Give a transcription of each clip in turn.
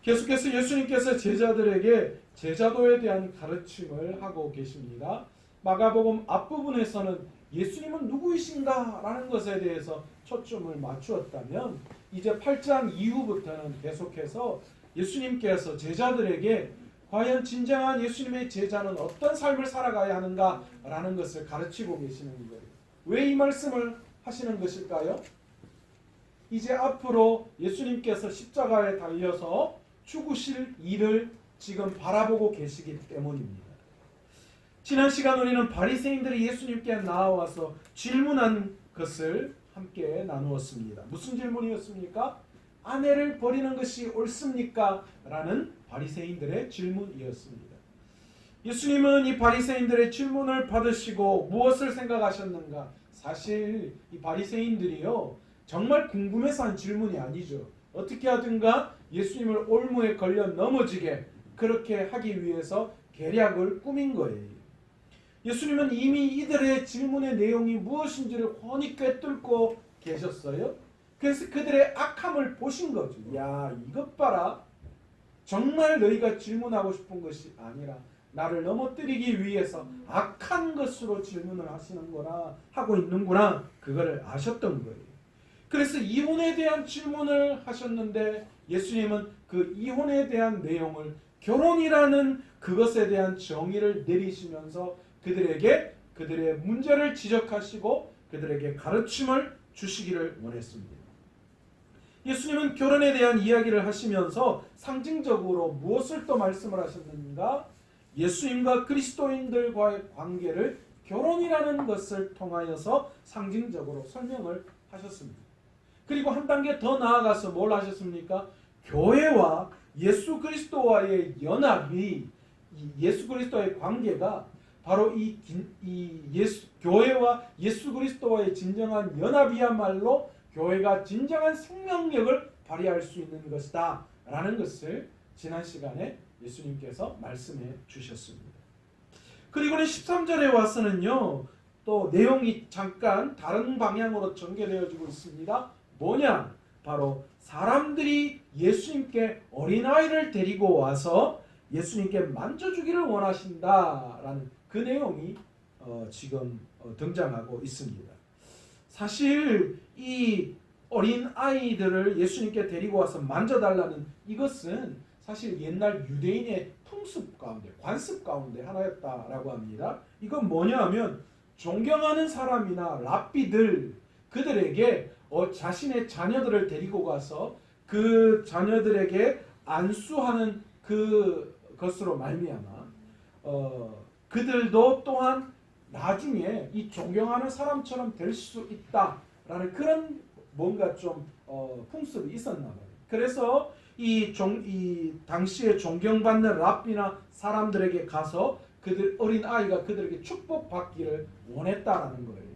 계속해서 예수님께서 제자들에게 제자도에 대한 가르침을 하고 계십니다. 마가복음 앞부분에서는 예수님은 누구이신가 라는 것에 대해서 초점을 맞추었다면 이제 8장 이후부터는 계속해서 예수님께서 제자들에게 과연 진정한 예수님의 제자는 어떤 삶을 살아가야 하는가 라는 것을 가르치고 계시는 거예요. 왜 이 말씀을 하시는 것일까요? 이제 앞으로 예수님께서 십자가에 달려서 죽으실 일을 지금 바라보고 계시기 때문입니다. 지난 시간 우리는 바리새인들이 예수님께 나와서 질문한 것을 함께 나누었습니다. 무슨 질문이었습니까? 아내를 버리는 것이 옳습니까? 라는 바리새인들의 질문이었습니다. 예수님은 이 바리새인들의 질문을 받으시고 무엇을 생각하셨는가? 사실 이 바리새인들이요 정말 궁금해서 한 질문이 아니죠. 어떻게 하든가 예수님을 올무에 걸려 넘어지게 그렇게 하기 위해서 계략을 꾸민 거예요. 예수님은 이미 이들의 질문의 내용이 무엇인지를 훤히 꿰뚫고 계셨어요. 그래서 그들의 악함을 보신 거죠. 야, 이것 봐라. 정말 너희가 질문하고 싶은 것이 아니라 나를 넘어뜨리기 위해서 악한 것으로 질문을 하시는구나, 하고 있는구나. 그거를 아셨던 거예요. 그래서 이혼에 대한 질문을 하셨는데 예수님은 그 이혼에 대한 내용을 결혼이라는 그것에 대한 정의를 내리시면서 그들에게 그들의 문제를 지적하시고 그들에게 가르침을 주시기를 원했습니다. 예수님은 결혼에 대한 이야기를 하시면서 상징적으로 무엇을 또 말씀을 하셨는가? 예수님과 그리스도인들과의 관계를 결혼이라는 것을 통하여서 상징적으로 설명을 하셨습니다. 그리고 한 단계 더 나아가서 뭘 하셨습니까? 교회와 예수 그리스도와의 연합이, 예수 그리스도와의 관계가 바로 교회와 예수 그리스도와의 진정한 연합이야말로 교회가 진정한 생명력을 발휘할 수 있는 것이다 라는 것을 지난 시간에 예수님께서 말씀해 주셨습니다. 그리고는 13절에 와서는요 또 내용이 잠깐 다른 방향으로 전개되어지고 있습니다. 뭐냐? 바로 사람들이 예수님께 어린아이를 데리고 와서 예수님께 만져주기를 원하신다라는 그 내용이 지금 등장하고 있습니다. 사실 이 어린아이들을 예수님께 데리고 와서 만져달라는 이것은 사실 옛날 유대인의 풍습 가운데, 관습 가운데 하나였다라고 합니다. 이건 뭐냐 하면 존경하는 사람이나 랍비들, 그들에게 자신의 자녀들을 데리고 가서 그 자녀들에게 안수하는 그것으로 말미암아 그들도 또한 나중에 이 존경하는 사람처럼 될 수 있다라는 그런 뭔가 좀 풍습이 있었나 봐요. 그래서 이 당시에 존경받는 랍비나 사람들에게 가서 그들 어린 아이가 그들에게 축복받기를 원했다라는 거예요.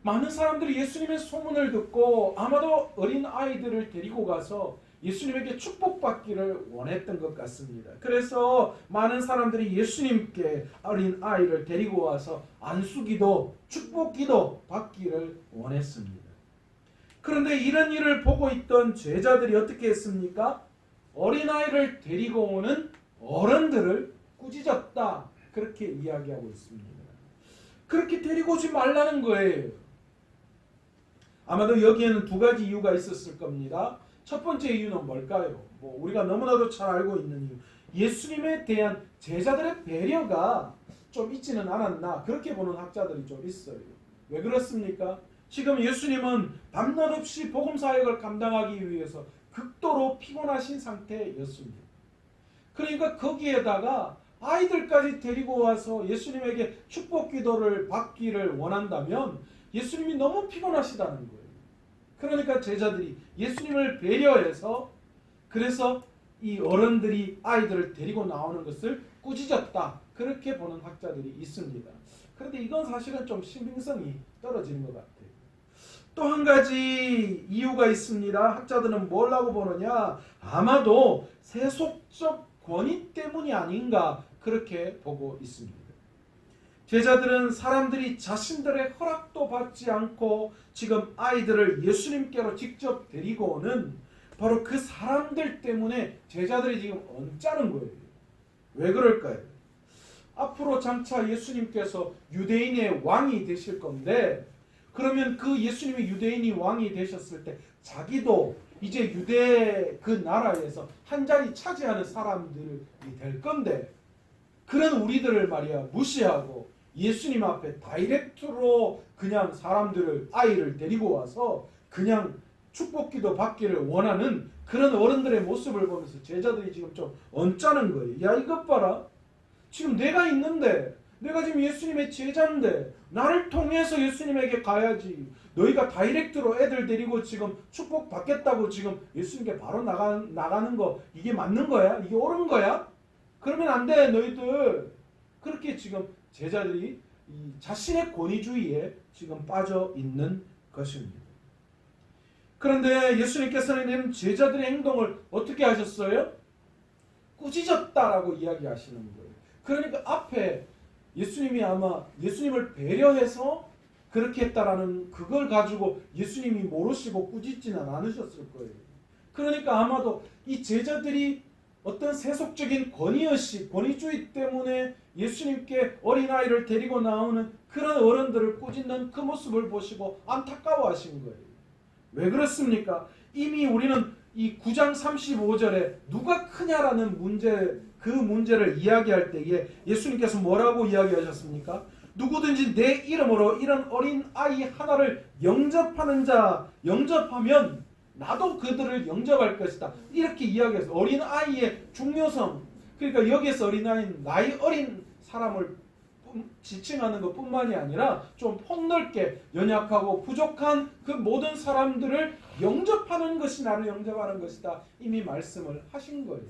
많은 사람들이 예수님의 소문을 듣고 아마도 어린 아이들을 데리고 가서 예수님에게 축복받기를 원했던 것 같습니다. 그래서 많은 사람들이 예수님께 어린 아이를 데리고 와서 안수기도, 축복기도 받기를 원했습니다. 그런데 이런 일을 보고 있던 제자들이 어떻게 했습니까? 어린 아이를 데리고 오는 어른들을 꾸짖었다. 그렇게 이야기하고 있습니다. 그렇게 데리고 오지 말라는 거예요. 아마도 여기에는 두 가지 이유가 있었을 겁니다. 첫 번째 이유는 뭘까요? 우리가 너무나도 잘 알고 있는 이유. 예수님에 대한 제자들의 배려가 좀 있지는 않았나 그렇게 보는 학자들이 좀 있어요. 왜 그렇습니까? 지금 예수님은 밤낮 없이 복음 사역을 감당하기 위해서 극도로 피곤하신 상태였습니다. 그러니까 거기에다가 아이들까지 데리고 와서 예수님에게 축복 기도를 받기를 원한다면 예수님이 너무 피곤하시다는 거예요. 그러니까 제자들이 예수님을 배려해서 그래서 이 어른들이 아이들을 데리고 나오는 것을 꾸짖었다. 그렇게 보는 학자들이 있습니다. 그런데 이건 사실은 좀 신빙성이 떨어지는 것 같아요. 또 한 가지 이유가 있습니다. 학자들은 뭐라고 보느냐? 아마도 세속적 권위 때문이 아닌가 그렇게 보고 있습니다. 제자들은 사람들이 자신들의 허락도 받지 않고 지금 아이들을 예수님께로 직접 데리고 오는 바로 그 사람들 때문에 제자들이 지금 언짢은 거예요. 왜 그럴까요? 앞으로 장차 예수님께서 유대인의 왕이 되실 건데, 그러면 그 예수님이 유대인이 왕이 되셨을 때 자기도 이제 유대 그 나라에서 한 자리 차지하는 사람들이 될 건데, 그런 우리들을 말이야 무시하고 예수님 앞에 다이렉트로 그냥 사람들을, 아이를 데리고 와서 그냥 축복기도 받기를 원하는 그런 어른들의 모습을 보면서 제자들이 지금 좀 언짢은 거예요. 야, 이것 봐라. 지금 내가 있는데, 내가 지금 예수님의 제자인데 나를 통해서 예수님에게 가야지. 너희가 다이렉트로 애들 데리고 지금 축복 받겠다고 지금 예수님께 바로 나가는 거, 이게 맞는 거야? 이게 옳은 거야? 그러면 안 돼, 너희들. 그렇게 지금 제자들이 이 자신의 권위주의에 지금 빠져 있는 것입니다. 그런데 예수님께서는 제자들의 행동을 어떻게 하셨어요? 꾸짖었다라고 이야기하시는 거예요. 그러니까 앞에 예수님이 아마 예수님을 배려해서 그렇게 했다라는 그걸 가지고 예수님이 모르시고 꾸짖지는 않으셨을 거예요. 그러니까 아마도 이 제자들이 어떤 세속적인 권위의식, 권위주의 때문에 예수님께 어린아이를 데리고 나오는 그런 어른들을 꾸짖는 그 모습을 보시고 안타까워하신 거예요. 왜 그렇습니까? 이미 우리는 이 9장 35절에 누가 크냐라는 문제, 그 문제를 이야기할 때에 예수님께서 뭐라고 이야기하셨습니까? 누구든지 내 이름으로 이런 어린 아이 하나를 영접하는 자, 영접하면 나도 그들을 영접할 것이다. 이렇게 이야기해서 어린 아이의 중요성, 그러니까 여기에서 어린 아이는 나이 어린 사람을 지칭하는 것뿐만이 아니라 좀 폭넓게 연약하고 부족한 그 모든 사람들을 영접하는 것이 나를 영접하는 것이다. 이미 말씀을 하신 거예요.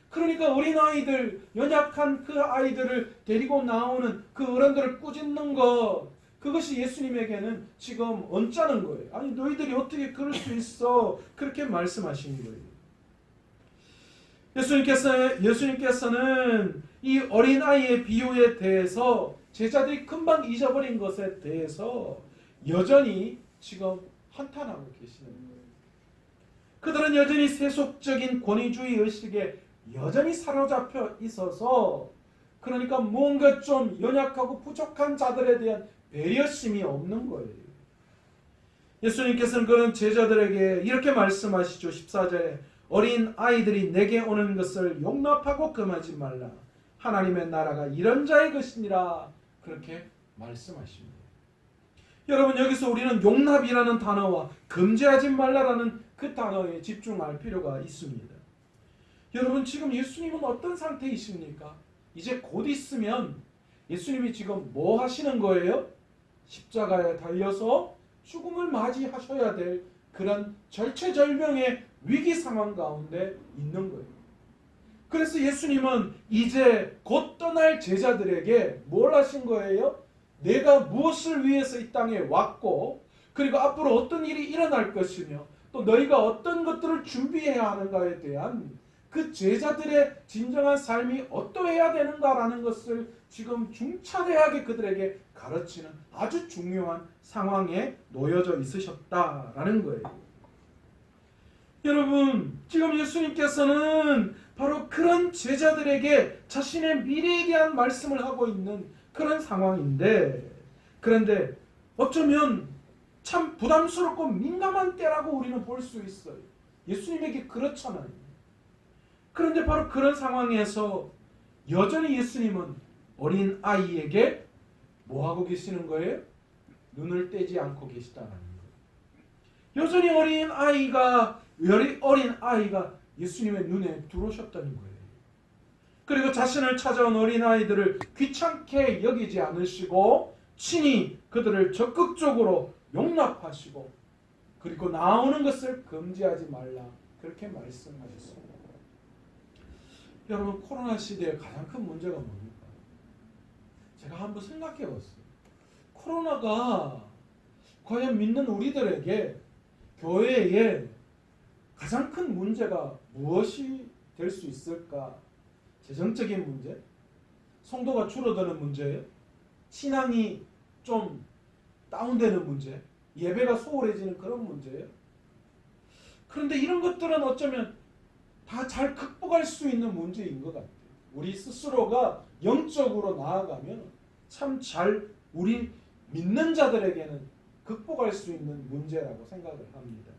그러니까 어린아이들, 연약한 그 아이들을 데리고 나오는 그 어른들을 꾸짖는 것, 그것이 예수님에게는 지금 언짢은 거예요. 아니 너희들이 어떻게 그럴 수 있어? 그렇게 말씀하신 거예요. 예수님께서는 이 어린아이의 비유에 대해서 제자들이 금방 잊어버린 것에 대해서 여전히 지금 한탄하고 계시는 거예요. 그들은 여전히 세속적인 권위주의 의식에 여전히 사로잡혀 있어서, 그러니까 뭔가 좀 연약하고 부족한 자들에 대한 배려심이 없는 거예요. 예수님께서는 그런 제자들에게 이렇게 말씀하시죠. 14절에 어린 아이들이 내게 오는 것을 용납하고 금하지 말라. 하나님의 나라가 이런 자의 것이니라. 그렇게 말씀하십니다. 여러분, 여기서 우리는 용납이라는 단어와 금지하지 말라라는 그 단어에 집중할 필요가 있습니다. 여러분, 지금 예수님은 어떤 상태이십니까? 이제 곧 있으면 예수님이 지금 뭐 하시는 거예요? 십자가에 달려서 죽음을 맞이하셔야 될 그런 절체절명의 위기 상황 가운데 있는 거예요. 그래서 예수님은 이제 곧 떠날 제자들에게 뭘 하신 거예요? 내가 무엇을 위해서 이 땅에 왔고, 그리고 앞으로 어떤 일이 일어날 것이며, 또 너희가 어떤 것들을 준비해야 하는가에 대한 그 제자들의 진정한 삶이 어떠해야 되는가라는 것을 지금 중차대하게 그들에게 가르치는 아주 중요한 상황에 놓여져 있으셨다라는 거예요. 여러분, 지금 예수님께서는 바로 그런 제자들에게 자신의 미래에 대한 말씀을 하고 있는 그런 상황인데, 그런데 어쩌면 참 부담스럽고 민감한 때라고 우리는 볼 수 있어요. 예수님에게 그렇잖아요. 그런데 바로 그런 상황에서 여전히 예수님은 어린 아이에게 뭐 하고 계시는 거예요? 눈을 떼지 않고 계시다는 거예요. 여전히 어린 아이가 예수님의 눈에 들어오셨다는 거예요. 그리고 자신을 찾아온 어린아이들을 귀찮게 여기지 않으시고 친히 그들을 적극적으로 용납하시고, 그리고 나오는 것을 금지하지 말라, 그렇게 말씀하셨습니다. 여러분, 코로나 시대의 가장 큰 문제가 뭡니까? 제가 한번 생각해 봤어요. 코로나가 과연 믿는 우리들에게, 교회에 가장 큰 문제가 무엇이 될 수 있을까? 재정적인 문제? 성도가 줄어드는 문제예요? 신앙이 좀 다운되는 문제? 예배가 소홀해지는 그런 문제예요? 그런데 이런 것들은 어쩌면 다 잘 극복할 수 있는 문제인 것 같아요. 우리 스스로가 영적으로 나아가면 참 잘 우리 믿는 자들에게는 극복할 수 있는 문제라고 생각을 합니다.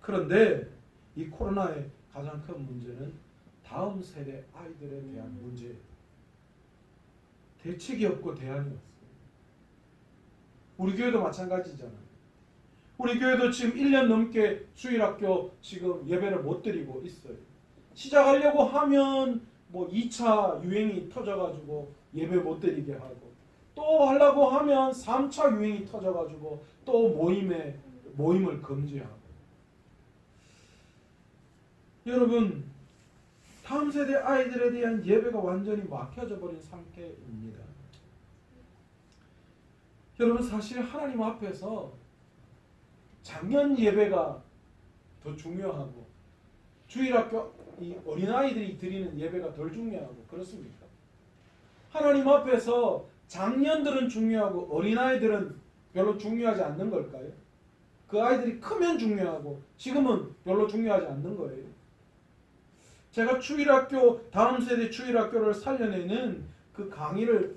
그런데 이 코로나의 가장 큰 문제는 다음 세대 아이들에 대한 문제예요. 대책이 없고 대안이 없어요. 우리 교회도 마찬가지잖아요. 우리 교회도 지금 1년 넘게 주일학교 지금 예배를 못 드리고 있어요. 시작하려고 하면 뭐 2차 유행이 터져가지고 예배 못 드리게 하고, 또 하려고 하면 3차 유행이 터져가지고 또 모임을 금지하고. 여러분, 다음 세대 아이들에 대한 예배가 완전히 막혀져 버린 상태입니다. 여러분, 사실 하나님 앞에서 작년 예배가 더 중요하고 주일학교 이 어린아이들이 드리는 예배가 덜 중요하고 그렇습니까? 하나님 앞에서 장년들은 중요하고 어린아이들은 별로 중요하지 않는 걸까요? 그 아이들이 크면 중요하고 지금은 별로 중요하지 않는 거예요. 제가 주일학교, 다음 세대 주일학교를 살려내는 그 강의를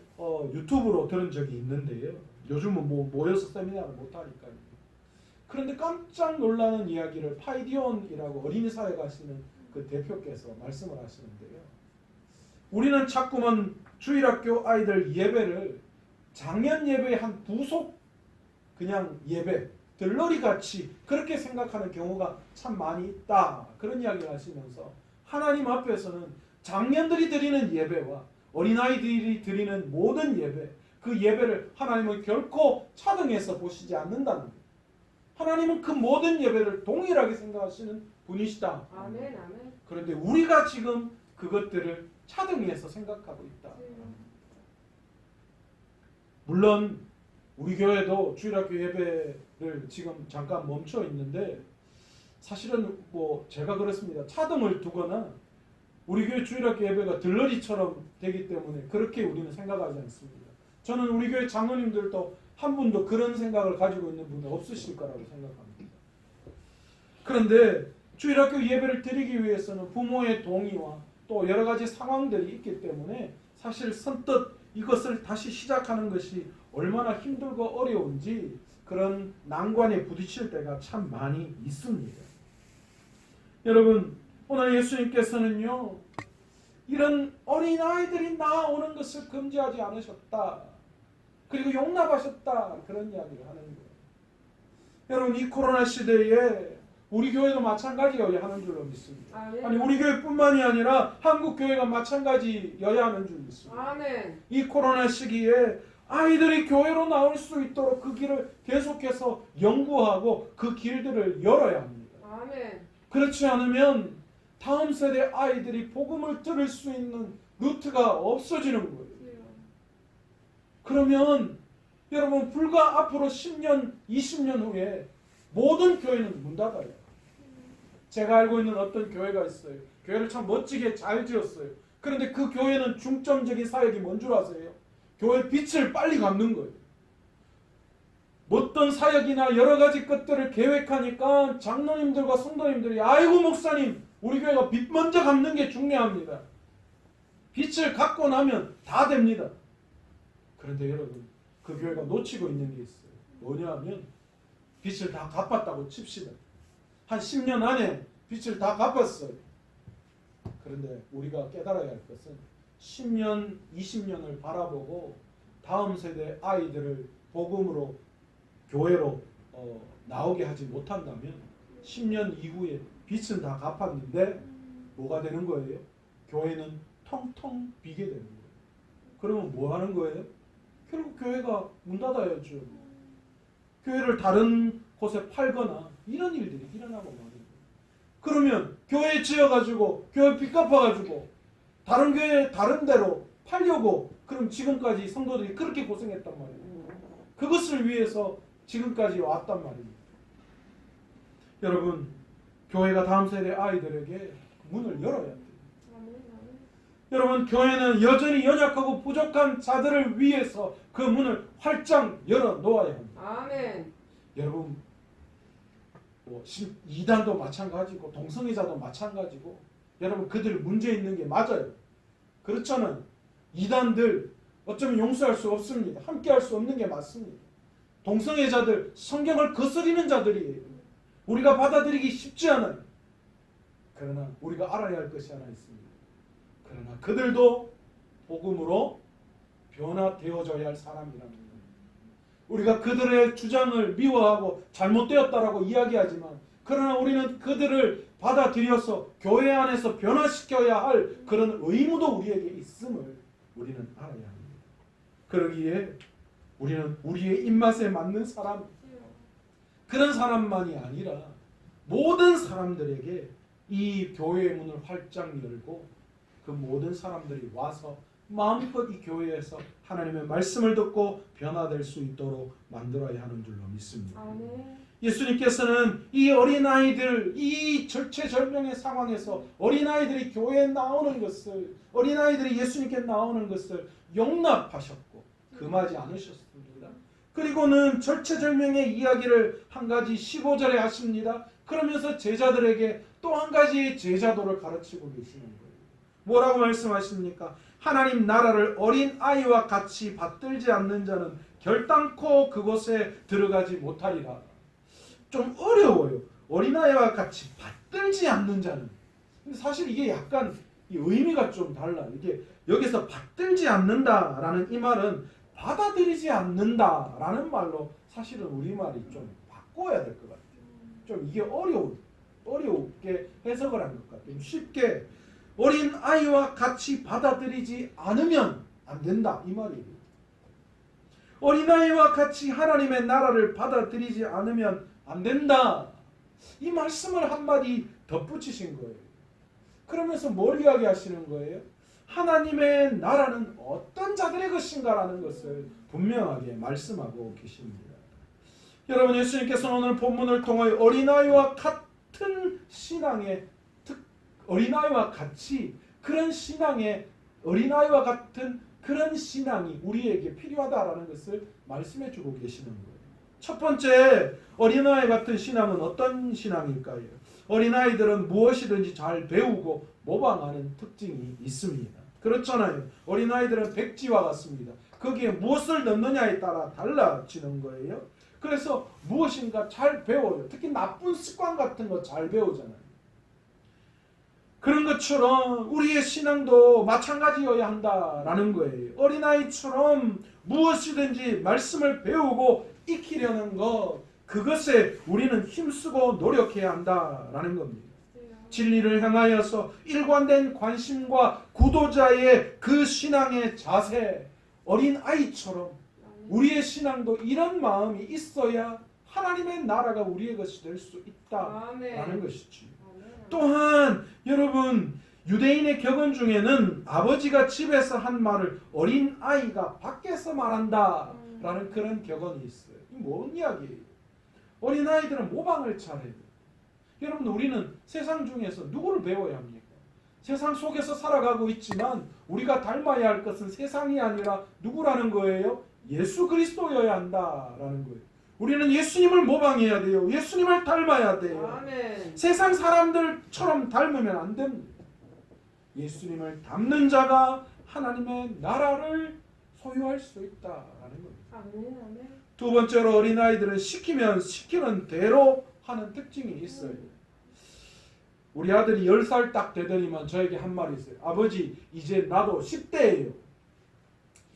유튜브로 들은 적이 있는데요. 요즘은 뭐 모여서 세미나를 못하니까요. 그런데 깜짝 놀라는 이야기를 파이디온이라고 어린이 사회 가시는 그 대표께서 말씀을 하시는데요. 우리는 자꾸만 주일학교 아이들 예배를 작년 예배의 한 부속 그냥 예배, 들러리 같이 그렇게 생각하는 경우가 참 많이 있다. 그런 이야기를 하시면서 하나님 앞에서는 장년들이 드리는 예배와 어린아이들이 드리는 모든 예배, 그 예배를 하나님은 결코 차등해서 보시지 않는다는 거예요. 하나님은 그 모든 예배를 동일하게 생각하시는 분이시다. 아멘, 아멘. 그런데 우리가 지금 그것들을 차등해서 생각하고 있다. 물론 우리 교회도 주일학교 예배를 지금 잠깐 멈춰 있는데, 사실은 뭐 제가 그렇습니다. 차등을 두거나 우리 교회 주일학교 예배가 들러리처럼 되기 때문에 그렇게 우리는 생각하지 않습니다. 저는 우리 교회 장로님들도 한 분도 그런 생각을 가지고 있는 분이 없으실 거라고 생각합니다. 그런데 주일학교 예배를 드리기 위해서는 부모의 동의와 또 여러 가지 상황들이 있기 때문에 사실 선뜻 이것을 다시 시작하는 것이 얼마나 힘들고 어려운지 그런 난관에 부딪힐 때가 참 많이 있습니다. 여러분, 오늘 예수님께서는요, 이런 어린아이들이 나오는 것을 금지하지 않으셨다. 그리고 용납하셨다. 그런 이야기를 하는 거예요. 여러분, 이 코로나 시대에 우리 교회도 마찬가지여야 하는 줄로 믿습니다. 아멘. 아니, 우리 교회뿐만이 아니라 한국 교회가 마찬가지여야 하는 줄 믿습니다. 아멘. 이 코로나 시기에 아이들이 교회로 나올 수 있도록 그 길을 계속해서 연구하고 그 길들을 열어야 합니다. 아멘. 그렇지 않으면 다음 세대 아이들이 복음을 들을 수 있는 루트가 없어지는 거예요. 그러면 여러분, 불과 앞으로 10년, 20년 후에 모든 교회는 문 닫아요. 제가 알고 있는 어떤 교회가 있어요. 교회를 참 멋지게 잘 지었어요. 그런데 그 교회는 중점적인 사역이 뭔 줄 아세요? 교회 빛을 빨리 갚는 거예요. 어떤 사역이나 여러 가지 것들을 계획하니까 장로님들과 성도님들이 아이고 목사님, 우리 교회가 빛 먼저 갚는 게 중요합니다. 빛을 갚고 나면 다 됩니다. 그런데 여러분, 그 교회가 놓치고 있는 게 있어요. 뭐냐 하면 빚을 다 갚았다고 칩시다. 한 10년 안에 빚을 다 갚았어요. 그런데 우리가 깨달아야 할 것은 10년, 20년을 바라보고 다음 세대 아이들을 복음으로 교회로 나오게 하지 못한다면 10년 이후에 빚은 다 갚았는데 뭐가 되는 거예요? 교회는 텅텅 비게 되는 거예요. 그러면 뭐 하는 거예요? 결국 교회가 문 닫아야죠. 교회를 다른 곳에 팔거나 이런 일들이 일어나고 말이에요. 그러면 교회 지어가지고 교회 빚 갚아가지고 다른 교회 다른 데로 팔려고 그럼 지금까지 성도들이 그렇게 고생했단 말이에요. 그것을 위해서 지금까지 왔단 말입니다. 여러분, 교회가 다음 세대 아이들에게 문을 열어야 돼요. 여러분, 교회는 여전히 연약하고 부족한 자들을 위해서 그 문을 활짝 열어 놓아야 합니다. 아멘. 여러분, 뭐 이단도 마찬가지고 동성애자도 마찬가지고 여러분 그들 문제 있는 게 맞아요. 그렇잖아요. 이단들 어쩌면 용서할 수 없습니다. 함께 할 수 없는 게 맞습니다. 동성애자들 성경을 거스리는 자들이에요. 우리가 받아들이기 쉽지 않아요. 그러나 우리가 알아야 할 것이 하나 있습니다. 그러나 그들도 복음으로 변화되어져야 할 사람이라는 거예요. 우리가 그들의 주장을 미워하고 잘못되었다라고 이야기하지만 그러나 우리는 그들을 받아들여서 교회 안에서 변화시켜야 할 그런 의무도 우리에게 있음을 우리는 알아야 합니다. 그러기에 우리는 우리의 입맛에 맞는 사람, 그런 사람만이 아니라 모든 사람들에게 이 교회의 문을 활짝 열고 그 모든 사람들이 와서 마음껏 이 교회에서 하나님의 말씀을 듣고 변화될 수 있도록 만들어야 하는 줄로 믿습니다. 예수님께서는 이 어린아이들, 이 절체절명의 상황에서 어린아이들이 교회에 나오는 것을, 어린아이들이 예수님께 나오는 것을 용납하셨고 금하지 않으셨습니다. 그리고는 절체절명의 이야기를 한 가지 15절에 하십니다. 그러면서 제자들에게 또 한 가지 제자도를 가르치고 계시는 거예요. 뭐라고 말씀하십니까? 하나님 나라를 어린아이와 같이 받들지 않는 자는 결단코 그곳에 들어가지 못하리라. 좀 어려워요. 어린아이와 같이 받들지 않는 자는. 근데 사실 이게 약간 이 의미가 좀 달라요. 이게 여기서 받들지 않는다라는 이 말은 받아들이지 않는다라는 말로 사실은 우리말이 좀 바꿔야 될 것 같아요. 좀 이게 어렵게 해석을 한 것 같아요. 쉽게 어린아이와 같이 받아들이지 않으면 안 된다 이 말이에요. 어린아이와 같이 하나님의 나라를 받아들이지 않으면 안 된다. 이 말씀을 한마디 덧붙이신 거예요. 그러면서 뭘 이야기하시는 거예요? 하나님의 나라는 어떤 자들의 것인가라는 것을 분명하게 말씀하고 계십니다. 여러분, 예수님께서 오늘 본문을 통해 어린아이와 같은 신앙의 어린아이와 같이 그런 신앙의 어린아이와 같은 그런 신앙이 우리에게 필요하다라는 것을 말씀해 주고 계시는 거예요. 첫 번째, 어린아이 같은 신앙은 어떤 신앙일까요? 어린아이들은 무엇이든지 잘 배우고 모방하는 특징이 있습니다. 그렇잖아요. 어린아이들은 백지와 같습니다. 거기에 무엇을 넣느냐에 따라 달라지는 거예요. 그래서 무엇인가 잘 배워요. 특히 나쁜 습관 같은 거 잘 배우잖아요. 그런 것처럼 우리의 신앙도 마찬가지여야 한다라는 거예요. 어린아이처럼 무엇이든지 말씀을 배우고 익히려는 것, 그것에 우리는 힘쓰고 노력해야 한다라는 겁니다. 진리를 향하여서 일관된 관심과 구도자의 그 신앙의 자세, 어린아이처럼 우리의 신앙도 이런 마음이 있어야 하나님의 나라가 우리의 것이 될 수 있다라는 것이지. 또한 여러분, 유대인의 격언 중에는 아버지가 집에서 한 말을 어린아이가 밖에서 말한다 라는 그런 격언이 있어요. 이 뭔 이야기예요? 어린아이들은 모방을 잘해요. 여러분, 우리는 세상 중에서 누구를 배워야 합니까? 세상 속에서 살아가고 있지만 우리가 닮아야 할 것은 세상이 아니라 누구라는 거예요? 예수 그리스도여야 한다라는 거예요. 우리는 예수님을 모방해야 돼요. 예수님을 닮아야 돼요. 아멘. 세상 사람들처럼 닮으면 안 됩니다. 예수님을 닮는 자가 하나님의 나라를 소유할 수 있다라는 겁니다. 아멘. 두 번째로 어린아이들은 시키면 시키는 대로 하는 특징이 있어요. 우리 아들이 10살 딱 되더니만 저에게 한 말이 있어요. 아버지, 이제 나도 10대예요.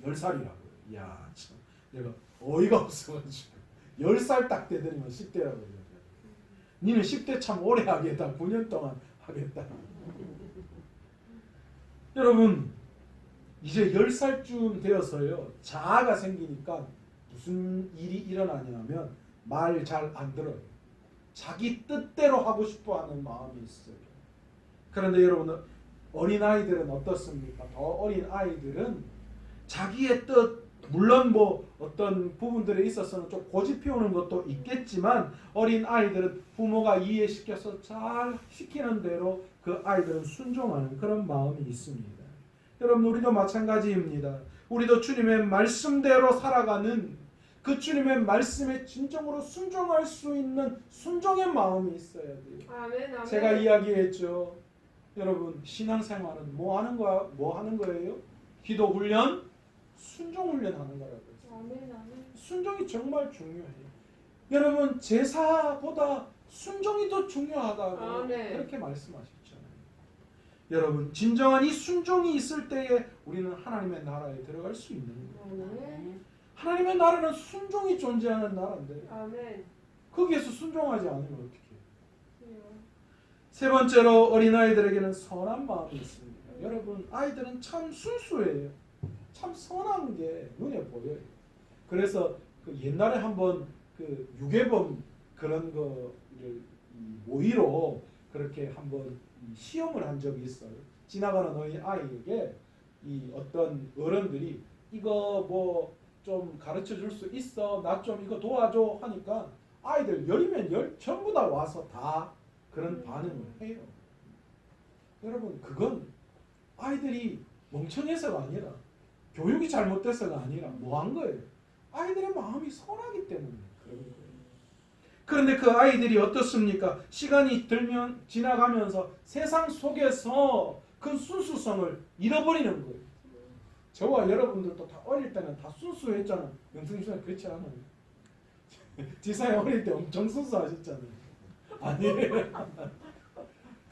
10살이라고요. 이야, 참 내가 어이가 없어가지고 10살 딱 되더니만 10대라고 해요. 니는 10대 참 오래 하겠다. 9년 동안 하겠다. 여러분, 이제 10살쯤 되어서요, 자아가 생기니까 무슨 일이 일어나냐면 말 잘 안 들어요. 자기 뜻대로 하고 싶어하는 마음이 있어요. 그런데 여러분, 어린아이들은 어떻습니까? 더 어린 아이들은 자기의 뜻, 물론 뭐 어떤 부분들에 있어서는 좀 고집 피우는 것도 있겠지만 어린 아이들은 부모가 이해시켜서 잘 시키는 대로 그 아이들은 순종하는 그런 마음이 있습니다. 여러분, 우리도 마찬가지입니다. 우리도 주님의 말씀대로 살아가는 그 주님의 말씀에 진정으로 순종할 수 있는 순종의 마음이 있어야 돼요. 아멘. 아멘. 제가 이야기했죠. 여러분 신앙생활은 뭐 하는 거예요? 기도 훈련, 순종 훈련하는 거라고요. 아멘. 아멘. 순종이 정말 중요해요. 여러분 제사보다 순종이 더 중요하다고 아멘. 그렇게 말씀하셨잖아요. 여러분 진정한 이 순종이 있을 때에 우리는 하나님의 나라에 들어갈 수 있는 거예요. 아멘. 하나님의 나라는 순종이 존재하는 나라인데 아멘. 거기에서 순종하지 않으면 어떻게 해요? 주여. 세 번째로 어린아이들에게는 선한 마음이 있습니다. 여러분 아이들은 참 순수해요. 참 선한 게 눈에 보여요. 그래서 그 옛날에 한번 그 유괴범 그런 거를 모의로 그렇게 한번 시험을 한 적이 있어요. 지나가는 아이에게 이 어떤 어른들이 이거 뭐 좀 가르쳐 줄 수 있어? 나 좀 이거 도와줘 하니까 아이들 열이면 열 전부 다 와서 다 그런 반응을 해요. 여러분 그건 아이들이 멍청해서가 아니라 교육이 잘못돼서가 아니라 뭐 한 거예요? 아이들의 마음이 선하기 때문에 그런 거예요. 그런데 그 아이들이 어떻습니까? 시간이 들면 지나가면서 세상 속에서 그 순수성을 잃어버리는 거예요. 저와 여러분들도 다 어릴 때는 다 순수했잖아요. 영승이는 그렇지 않아요. 지사님 어릴 때 엄청 순수하셨잖아요. 아니에요.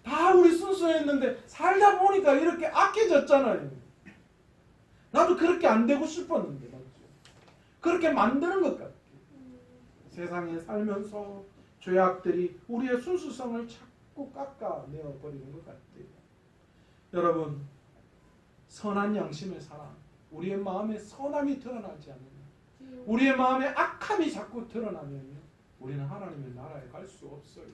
다 우리 순수했는데 살다 보니까 이렇게 악해졌잖아요. 나도 그렇게 안 되고 싶었는데 맞죠? 그렇게 만드는 것 같아요. 세상에 살면서 죄악들이 우리의 순수성을 자꾸 깎아내어 버리는 것 같아요. 여러분 선한 양심의 사랑, 우리의 마음에 선함이 드러나지 않으면, 우리의 마음에 악함이 자꾸 드러나면 우리는 하나님의 나라에 갈 수 없어요.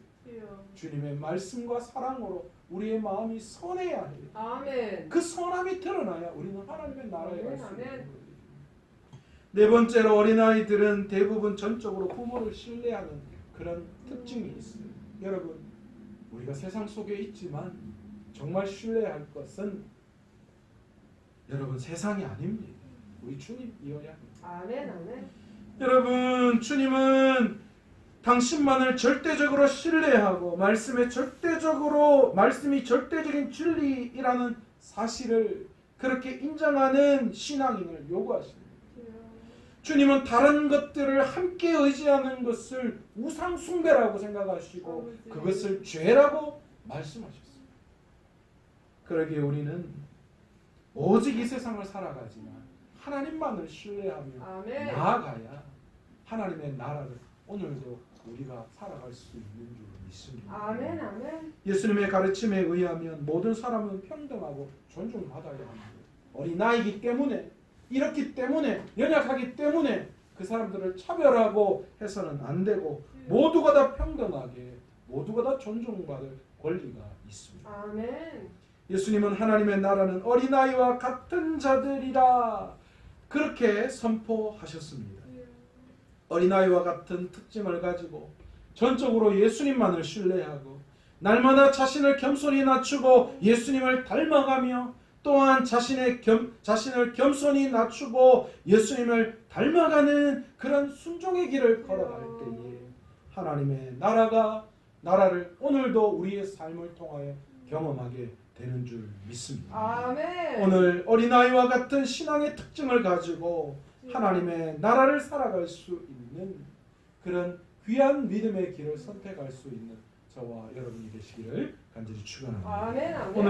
주님의 말씀과 사랑으로 우리의 마음이 선해야 해요. 아멘. 그 선함이 드러나야 우리는 하나님의 나라에 갈 수 있는 아멘. 거예요. 네 번째로 어린아이들은 대부분 전적으로 부모를 신뢰하는 그런 특징이 있어요. 여러분 우리가 세상 속에 있지만 정말 신뢰할 것은 여러분 세상이 아닙니다. 우리 주님이어야 합니다. 아멘. 아멘. 여러분 주님은 당신만을 절대적으로 신뢰하고 말씀이 절대적인 진리이라는 사실을 그렇게 인정하는 신앙인을 요구하십니다. 주님은 다른 것들을 함께 의지하는 것을 우상 숭배라고 생각하시고 그것을 죄라고 말씀하셨습니다. 그러기에 우리는 오직 이 세상을 살아가지만 하나님만을 신뢰하며 아멘. 나아가야 하나님의 나라를 오늘도 우리가 살아갈 수 있는 줄 믿습니다. 아멘. 아멘. 예수님의 가르침에 의하면 모든 사람은 평등하고 존중받아야 합니다. 어린아이기 때문에 이렇기 때문에 연약하기 때문에 그 사람들을 차별하고 해서는 안 되고 모두가 다 평등하게 모두가 다 존중받을 권리가 있습니다. 아멘. 예수님은 하나님의 나라는 어린아이와 같은 자들이라 그렇게 선포하셨습니다. 어린아이와 같은 특징을 가지고 전적으로 예수님만을 신뢰하고 날마다 자신을 겸손히 낮추고 예수님을 닮아가며 또한 자신을 겸손히 낮추고 예수님을 닮아가는 그런 순종의 길을 걸어갈 때에 하나님의 나라를 오늘도 우리의 삶을 통하여 경험하게 되는 줄 믿습니다. 아멘. 오늘 어린아이와 같은 신앙의 특징을 가지고 하나님의 나라를 살아갈 수 있는 그런 귀한 믿음의 길을 선택할 수 있는 저와 여러분이 되시기를 간절히 축원합니다. 아멘. 아멘. 오늘